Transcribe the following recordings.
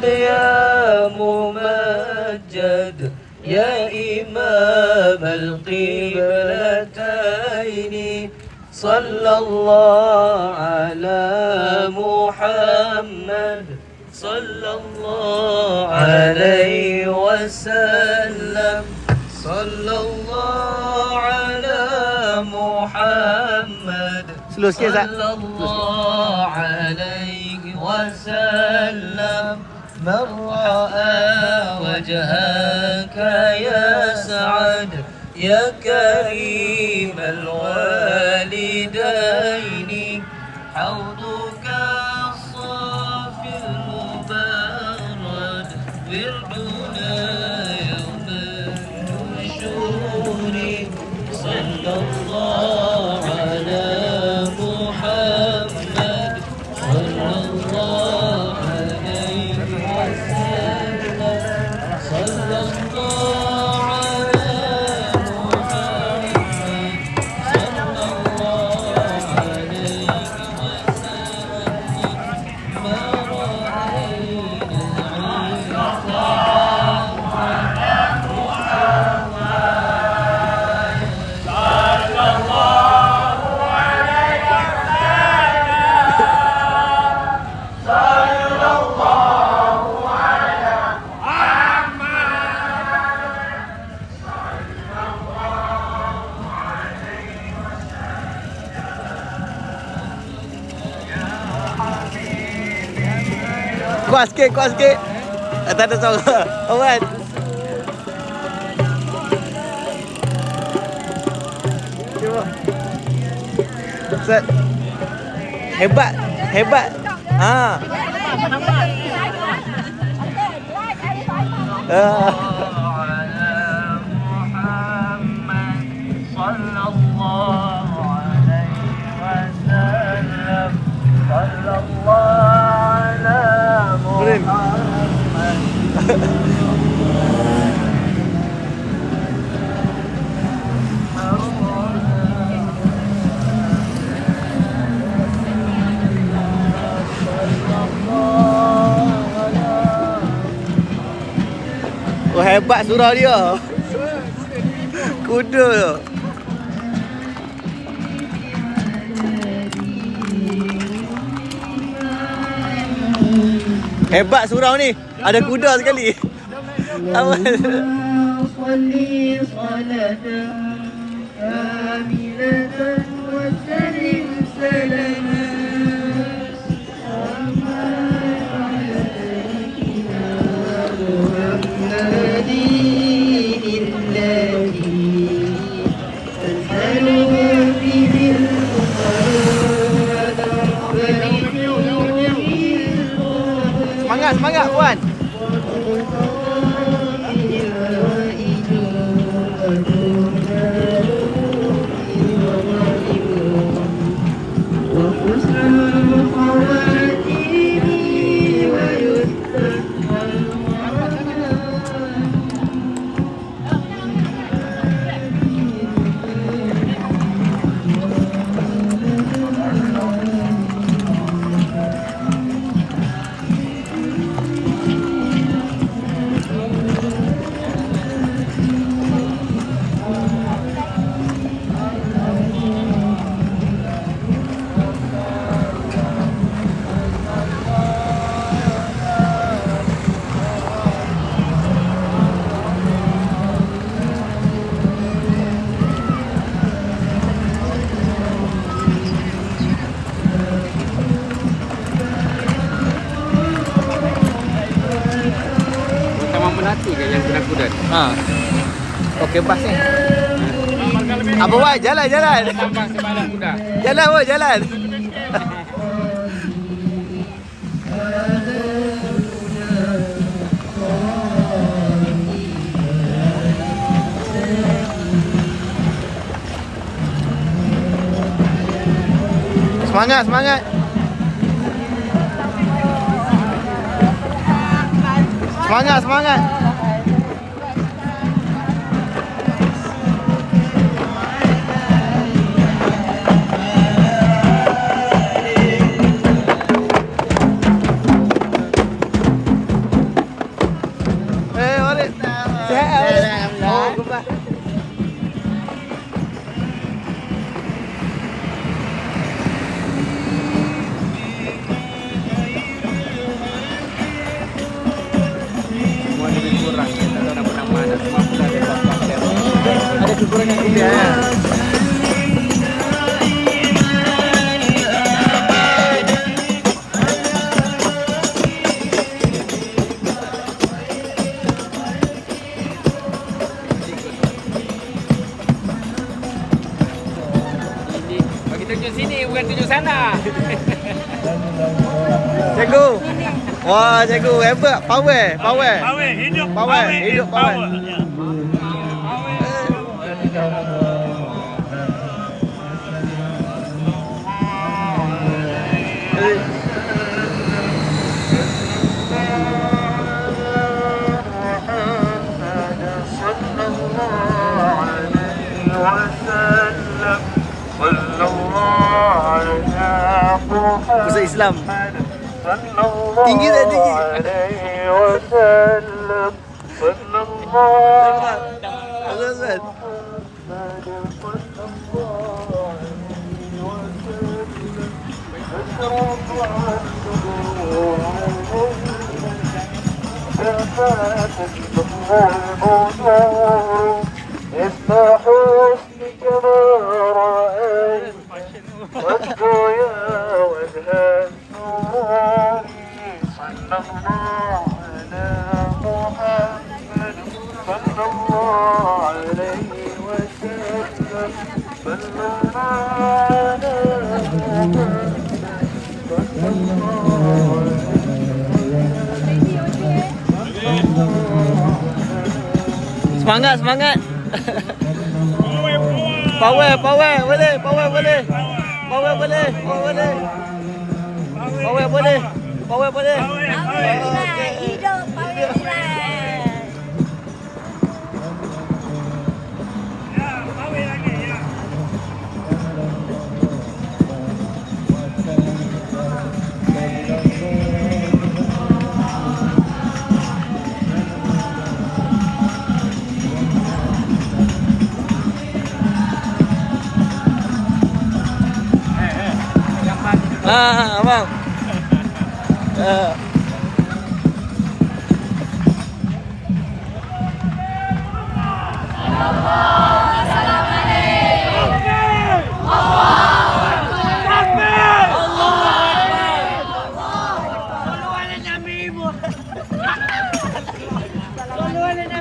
يا ممجد يا إمام القبلتين صلى الله على محمد صلى الله عليه وسلم صلى الله على محمد صلى الله عليه وسلم من رأى وجهك يسعد يا كريم الوالدين حوضك الصافي المبارد وردنا يوم النشور صلى الله على محمد صلى الله عليه وسلم صلى الله على محمد صلى الله عليه وسلم ما Kuat sikit. Tak ada suara. Alright. Cuba. Set. Hebat. Ha. Oh, hebat surau dia. Kuda tu. Hebat surau ni. Ada kuda sekali. Semangat Puan. Melati ke yang kena kuda? Ha. Okey bas ni. Apa buat? Jalan. Tambah sebalak kuda. Jalan. Semangat. Semangat. kebas. Semua lebih kurang. Kita tahu nama-nama mana. Semua pun ada buat-buat. Ada kekurangan juga ya. Ini bagi tunjuk sini bukan tunjuk sana. Cikgu. Wah, cikgu hebat. Power. Hidup Power, hidup power. Ya. Pusat Islam. Tinggi tak tinggi? Ustaz. Semangat, semangat. Power, power, boleh, power boleh. Power boleh, power boleh. Power boleh. Power boleh. Okey. Hidup Power Islam. Abang.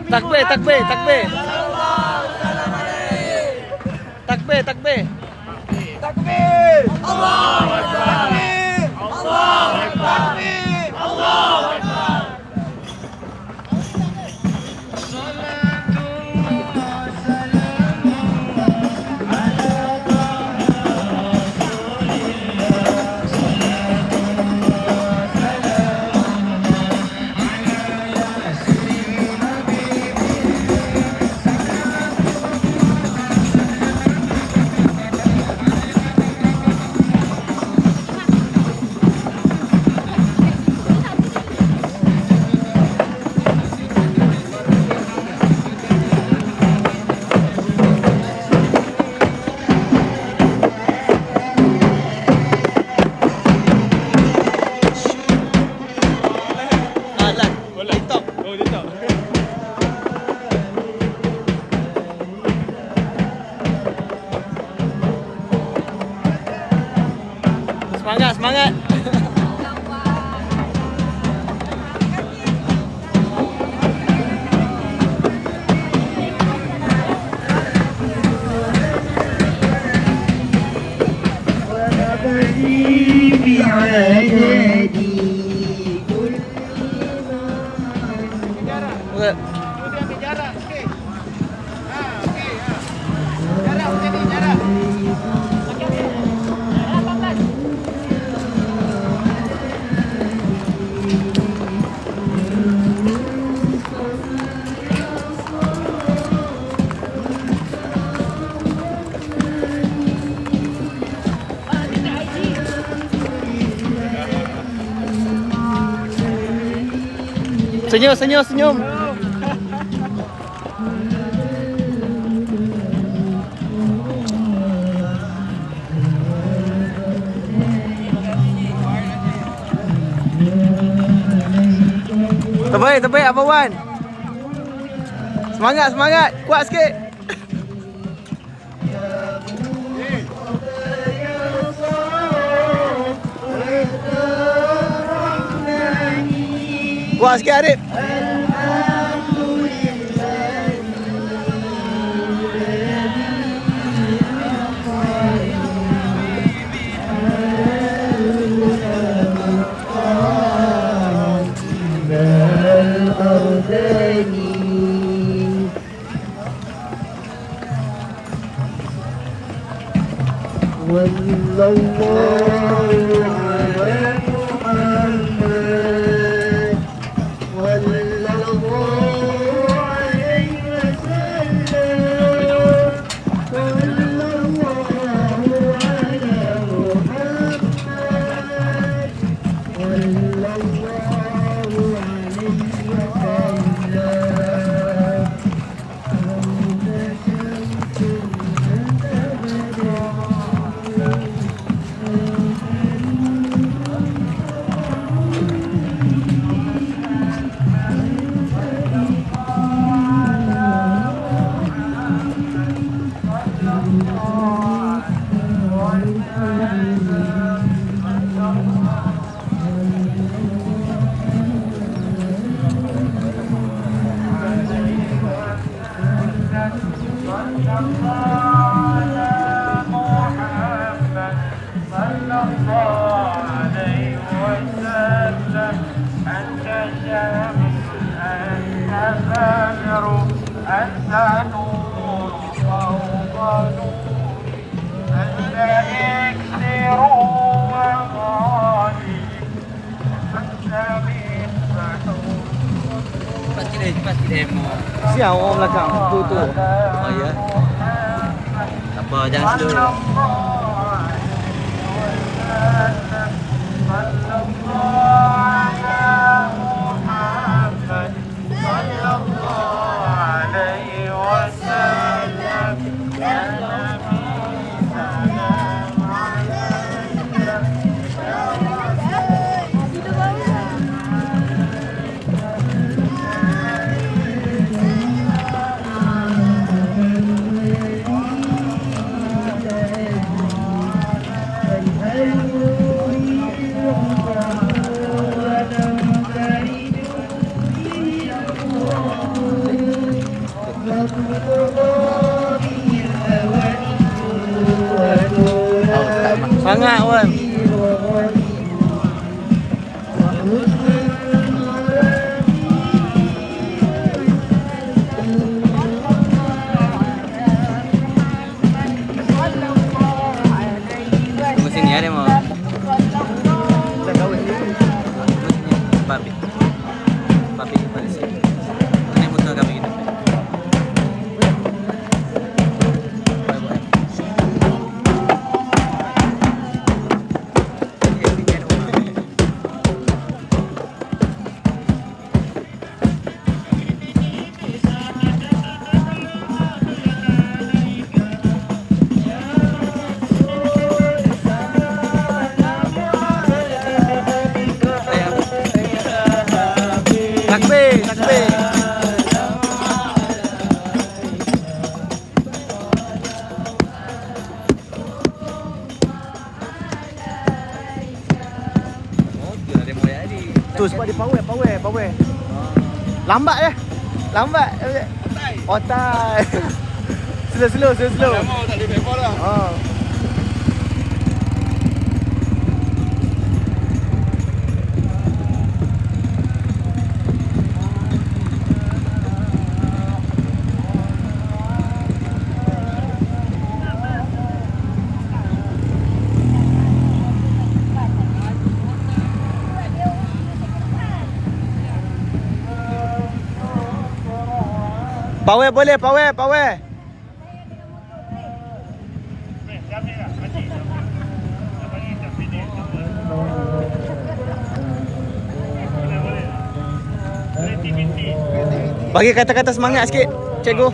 Takbir, takbir, takbir. Takbir, takbir. Takbir. Allahu Akbar. Allahu Akbar. Allahu Akbar. Semangat, semangat. Senyum, senyum, senyum. terbaik Abang Wan. Semangat, semangat. Kuat sikit. Kuat sikit Arif. Siap orang belakang. Tu. Oh ya. Tak apa, jangan slow. Sangat Wan. Tunggu sini ada mau. Papi. Papi pada sini. Ini motor kami gitu. Takbir, takbir. Tu sebab dia power. Lambat je. Lambat. Otai. Slow. Mau tak boleh bebas dah. Ha. Power boleh, power. Bagi kata-kata semangat sikit, cikgu.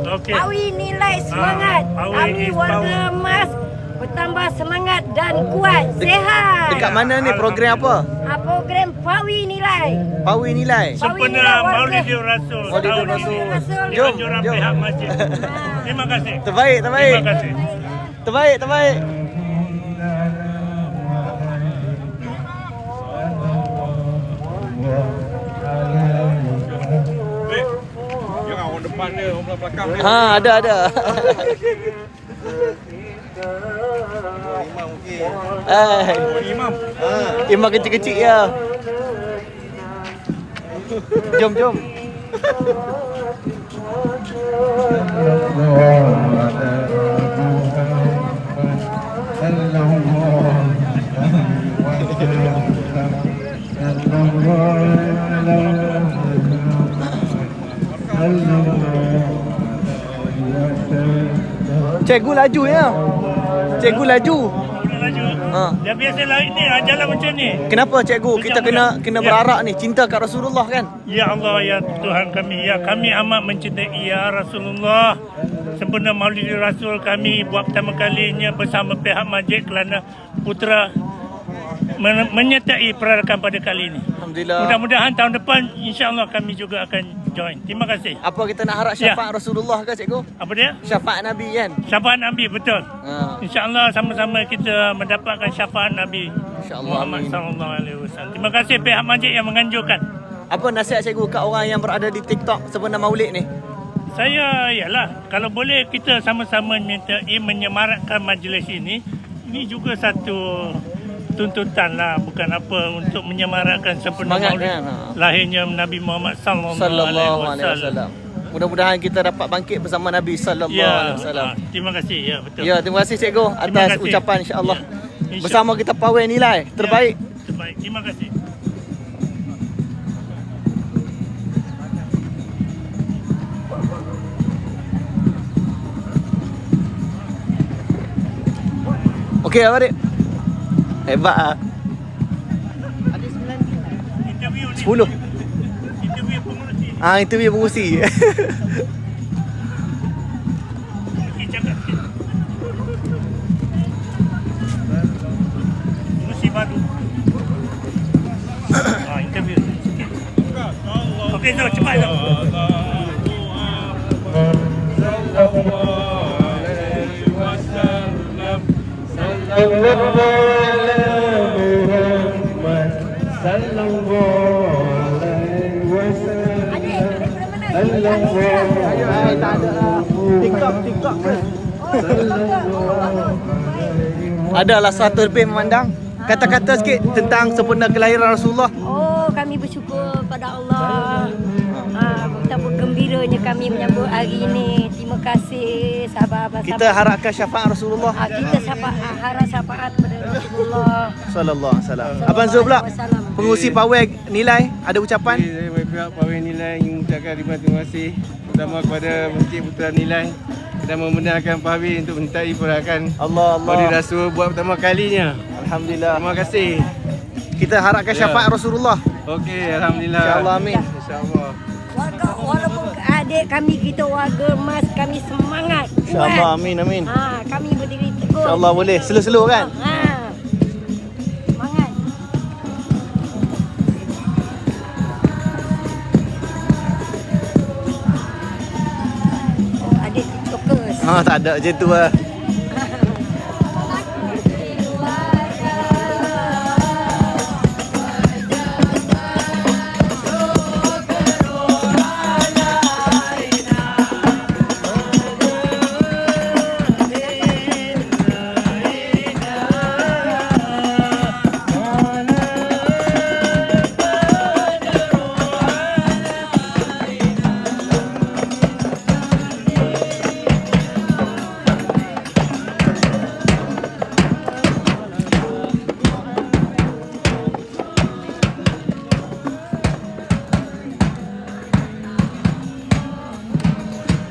Okey. Awi nilai semangat. Awi Awi is warga power. emas bertambah semangat dan kuat, sehat. Dekat mana ni program apa? program Pawi Nilai. Pawi Nilai. Sempena Maulidul Rasul. Maulidul Rasul. Jom, Anjuran jom. pihak masjid. Terima kasih. Terbaik, terbaik. Terima kasih. Terbaik, terbaik. Jangan orang depan dia, orang belakang dia. Ha, ada. Imam okey. Imam. Imam kecil-kecil ya. Jom. Cikgu laju ya. Cikgu laju. Ha. Dah biasa lain ni, jalan macam ni. Kenapa cikgu kita kena berarak ni, cinta kat Rasulullah kan? Ya Allah, ya Tuhan kami, ya kami amat mencintai ya Rasulullah. Sempena Maulidul Rasul kami buat pertama kalinya bersama pihak masjid kerana putera menyertai perarakan pada kali ini. Alhamdulillah. Mudah-mudahan tahun depan insya-Allah kami juga akan join. Terima kasih. Apa kita nak harap syafaat Rasulullah ke cikgu? Apa dia? Syafaat Nabi kan? Syafaat Nabi, betul. Ha. InsyaAllah sama-sama kita mendapatkan syafaat Nabi InsyaAllah, Muhammad amin. sallallahu alaihi wasallam. Terima kasih pihak masjid yang menganjurkan. Apa nasihat cikgu kat orang yang berada di TikTok sempena Maulid ni? Saya ialah kalau boleh kita sama-sama menyemarakkan majlis ini juga satu tuntutan lah, bukan apa, untuk menyemarakkan sempena Semangat Maulid kan? lahirnya Nabi Muhammad sallallahu Sallallahu alaihi alaihi wasallam. Mudah-mudahan kita dapat bangkit bersama Nabi sallallahu alaihi wasallam. Terima kasih. Ya, betul. Ya, terima kasih cikgu Terima atas kasih. ucapan insya-Allah. Ya, insya- Bersama kita pawai nilai terbaik. Ya, terbaik. Terima kasih. Okey, apa dik? Hebat ah. Interview ni. 10. Interview pengurusi. Ah, interview pengurusi. Okey, cakap sikit. Pengurusi baru. Interview sikit. Okey, so cepat tu. TikTok. Adalah satu lebih memandang. Kata-kata sikit tentang sempena kelahiran Rasulullah. Oh, kami bersyukur pada Allah. Betapa gembiranya kami menyambut hari ini. Terima kasih sahabat-sahabat. Kita harapkan syafaat Rasulullah Kita harap syafaat pada Rasulullah. sallallahu alaihi wasallam. Abang Zul pula, pengurusi pawai nilai, ada ucapan? Saya bagi pihak Pawai Nilai ingin mengucapkan ribuan terima kasih pertama kepada Masjid Putra Nilai dan membenarkan Pahwi untuk menyertai perarakan Allah Maulid Allah. Rasul buat pertama kalinya. Alhamdulillah. Terima kasih. Kita harapkan Ya. syafaat Rasulullah. Okey, alhamdulillah. InsyaAllah, amin. InsyaAllah. Walaupun adik kami kita warga emas, kami semangat. InsyaAllah, amin, amin. Kami berdiri teguh. InsyaAllah boleh. Slow-slow kan? Semangat. Oh, adik tiktokers. Tak ada macam tu lah.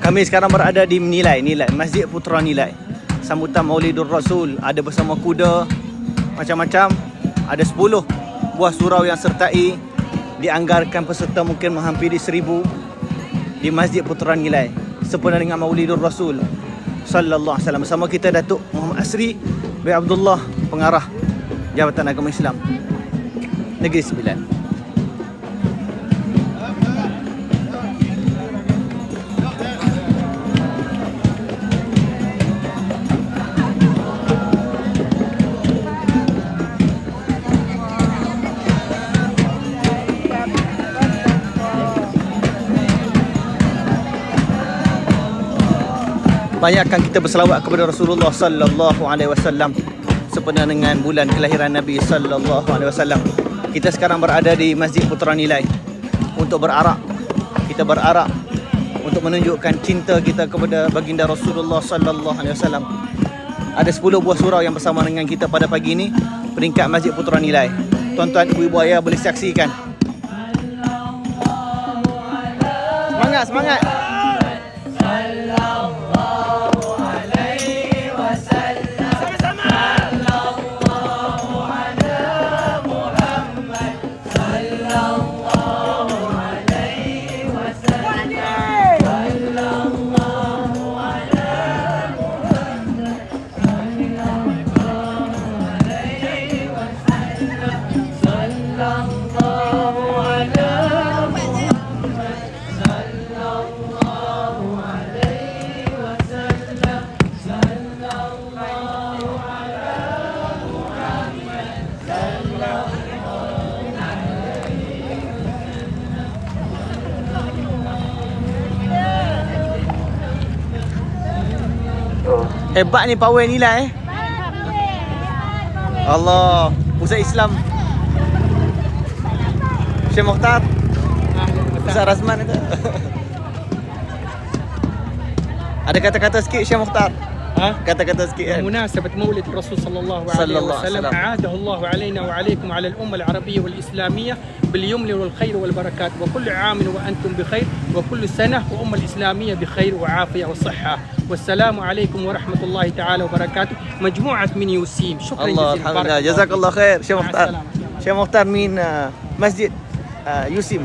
Kami sekarang berada di Nilai, Masjid Putra Nilai. Sambutan Maulidul Rasul, ada bersama kuda, macam-macam. Ada 10 buah surau yang sertai. Dianggarkan peserta mungkin menghampiri 1000 di Masjid Putra Nilai. Sempena dengan Maulidul Rasul sallallahu alaihi wasallam. Bersama kita Datuk Muhammad Asri bin Abdullah, pengarah Jabatan Agama Islam. Negeri Sembilan. Banyakkan kita berselawat kepada Rasulullah sallallahu alaihi wasallam sempena dengan bulan kelahiran Nabi sallallahu alaihi wasallam. Kita sekarang berada di Masjid Putra Nilai untuk berarak. Kita berarak untuk menunjukkan cinta kita kepada baginda Rasulullah sallallahu alaihi wasallam. Ada 10 buah surau yang bersama dengan kita pada pagi ini, peringkat Masjid Putra Nilai. Tuan-tuan, ibu-ibu, ayah boleh saksikan. Semangat, semangat. Hebat ni pawai Nilai. Allah, Pusat Islam Syekh Mokhtar, Ustaz Razman itu. Ada kata-kata sikit Syekh Mokhtar? Kata-kata sikit kan? بمناسبة مولد الرسول صلى الله عليه وسلم أعاده الله علينا وعليكم على الأمة العربية والإسلامية باليمن والخير والبركات وكل عام وأنتم بخير وكل سنة وأمة الإسلامية بخير وعافية وصحة والسلام عليكم ورحمة الله تعالى وبركاته مجموعة من يوسيم شكرا الله جزيلا الحمد لله جزاك الله خير Syekh Mokhtar. Syekh Mokhtar min Masjid Yusim,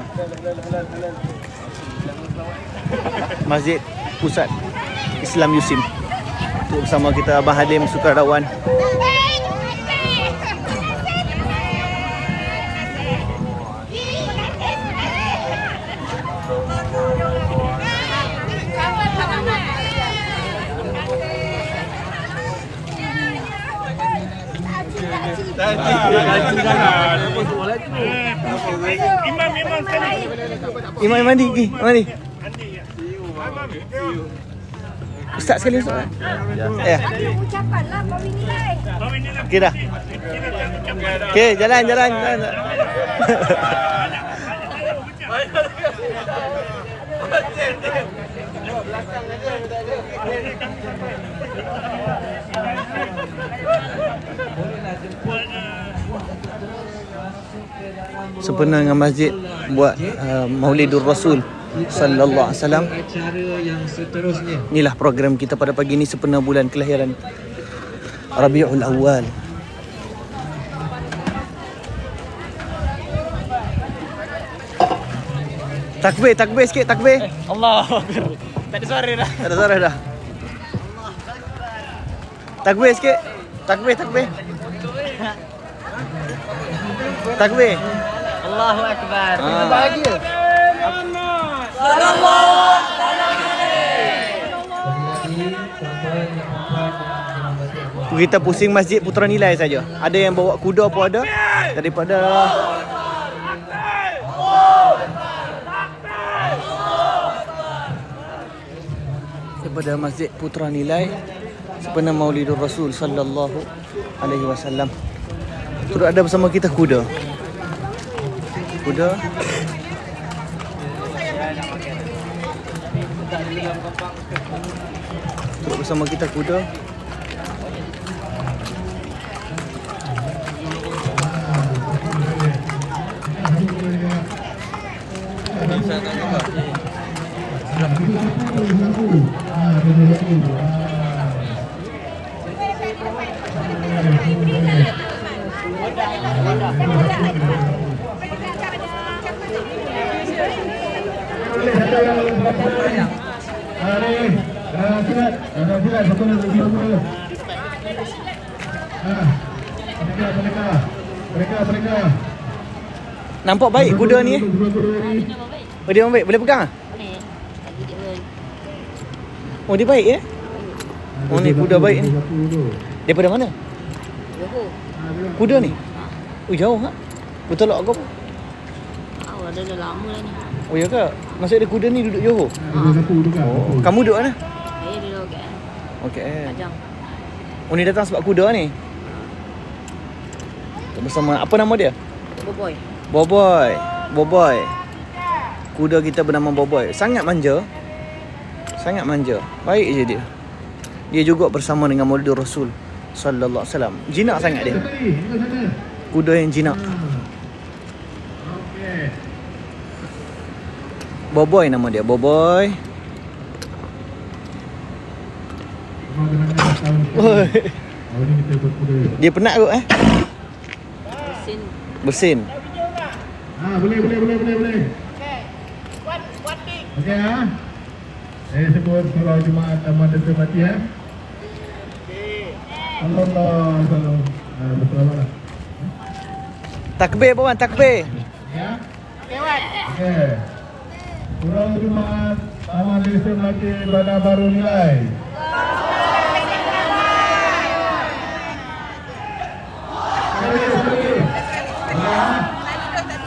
Masjid Pusat Islam Yusim. Bersama kita Abang Halim Sukarelawan. Imam mandi pergi, mandi. Ustaz sekali Ustaz. Ya. Ucapanlah Pawai Nilai. Okey dah. Okey, jalan. Sempena dengan masjid buat Maulidur Rasul sallallahu alaihi wasallam. Inilah program kita pada pagi ini sempena bulan kelahiran Rabiul Awal. Takbir sikit, takbir. Allahu Akbar. Tak ada suara dah. Tak ada suara dah. Takbir sikit. Takbir. Takbir. Allahu Akbar. Bahagia. Kita pusing Masjid Putra Nilai saja. Ada yang bawa kuda pun ada. Daripada Masjid Putra Nilai sempena Maulidur Rasul sallallahu alaihi wasallam. Turut ada bersama kita kuda. Turut bersama kita kuda. Nampak baik kuda ni. Oh, dia baik. Boleh pegang ah? Boleh. Lagi dia boleh. Oh, dia baik ya? Oh, ni kuda baik ni. Daripada mana? Johor. Kuda ni? Oh, jauh ha? Betul tak kau? Tahu ada dah lama dah ni. Oh, ya ke? Maksud dia kuda ni duduk Johor? Oh, kamu duduk mana? Saya duduk kat Okey. Kajang. Oh, ni datang sebab kuda ni. Bersama apa nama dia? Boboy. Boboy. Boboy. Kuda kita bernama Boboy. Sangat manja. Sangat manja. Baik je dia. Dia juga bersama dengan Maulid Rasul sallallahu alaihi wasallam. Jinak sangat dia. Kuda yang jinak. Boboy nama dia. Boboy. Oi. Dia penat kot Mesin. Bersin. Boleh. Okey ah. Saya sebut surau Jumaat Madrasah Mati ya. Allah. Betul lah. Takbir bawan, takbir. Ya. Okey. Surau Jumaat Madrasah Mati Bandar Baru Nilai.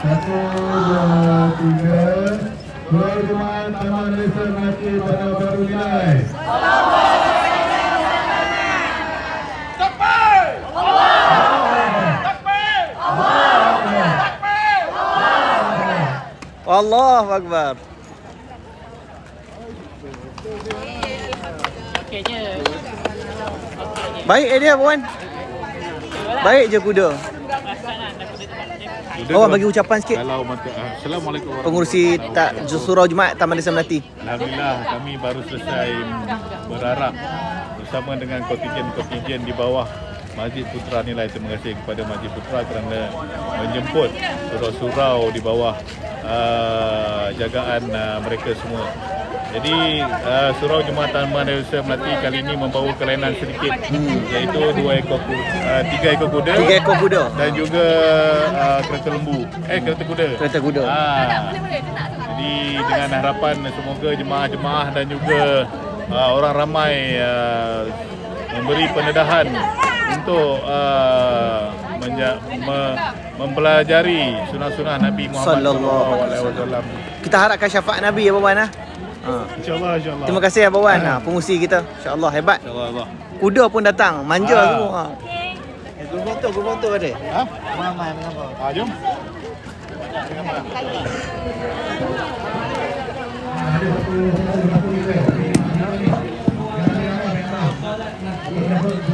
Satu, dua, tiga. Surau Jumaat Madrasah Mati Bandar Baru Nilai. Allahu Akbar. Baik dia bawan. Baik je kuda. Bawan bagi ucapan sikit. Assalamualaikum warahmatullahi Pengurusi Surau Jumaat Taman Desa Melati. Alhamdulillah kami baru selesai berharap bersama dengan kontingen di bawah Masjid Putra Nilai. Terima kasih kepada Masjid Putra kerana menjemput surau-surau di bawah jagaan mereka semua. Jadi Surau Jumaat Taman Desa Melati kali ini membawa kelainan sedikit, iaitu 3 ekor kuda. 3 ekor kuda Dan juga kereta lembu. Kereta kuda. Kereta kuda. Jadi dengan harapan semoga jemaah-jemaah dan juga orang ramai memberi pendedahan untuk mempelajari sunah-sunah Nabi Muhammad sallallahu alaihi wasallam. Kita harapkan syafaat Nabi ya bawan. InsyaAllah. Terima kasih ya bawan. Pengurusi kita. InsyaAllah hebat. InsyaAllah. Kuda pun datang. Manja semua. Guru bantu ada. Ramai. Jom. Ada satu